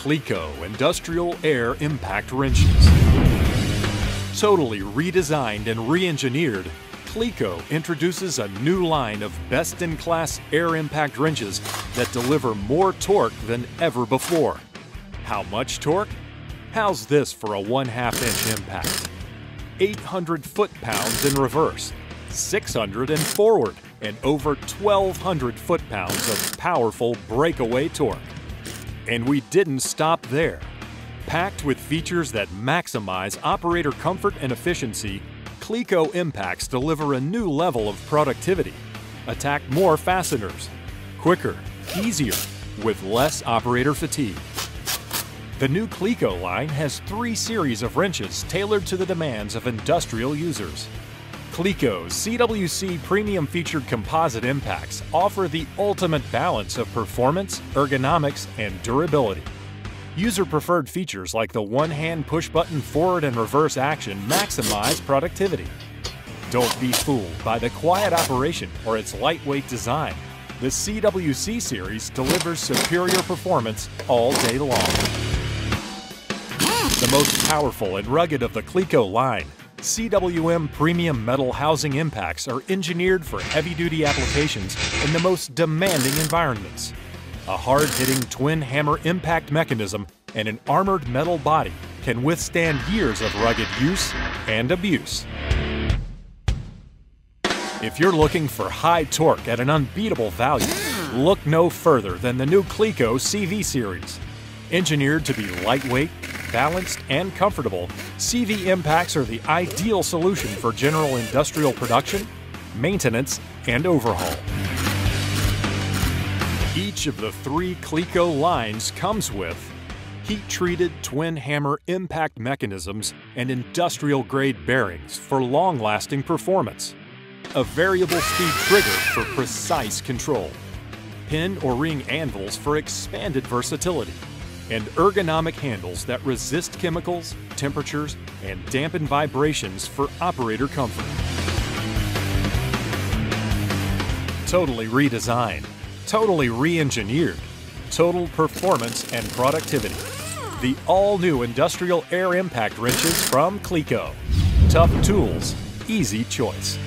Cleco Industrial Air Impact Wrenches. Totally redesigned and re-engineered, Cleco introduces a new line of best-in-class air impact wrenches that deliver more torque than ever before. How much torque? How's this for a 1/2-inch impact? 800 foot-pounds in reverse, 600 in forward, and over 1,200 foot-pounds of powerful breakaway torque. And we didn't stop there. Packed with features that maximize operator comfort and efficiency, Cleco Impacts deliver a new level of productivity. Attack more fasteners, quicker, easier, with less operator fatigue. The new Cleco line has 3 series of wrenches tailored to the demands of industrial users. Cleco's CWC premium featured composite impacts offer the ultimate balance of performance, ergonomics, and durability. User-preferred features like the one-hand push-button forward and reverse action maximize productivity. Don't be fooled by the quiet operation or its lightweight design. The CWC series delivers superior performance all day long. The most powerful and rugged of the Cleco line, CWM Premium Metal Housing Impacts are engineered for heavy-duty applications in the most demanding environments. A hard-hitting twin hammer impact mechanism and an armored metal body can withstand years of rugged use and abuse. If you're looking for high torque at an unbeatable value, look no further than the new Cleco CV series. Engineered to be lightweight, balanced, and comfortable, CV impacts are the ideal solution for general industrial production, maintenance, and overhaul. Each of the 3 Cleco lines comes with heat-treated twin hammer impact mechanisms and industrial-grade bearings for long-lasting performance, a variable speed trigger for precise control, pin or ring anvils for expanded versatility, and ergonomic handles that resist chemicals, temperatures, and dampen vibrations for operator comfort. Totally redesigned, totally re-engineered, total performance and productivity. The all-new industrial air impact wrenches from Cleco. Tough tools, easy choice.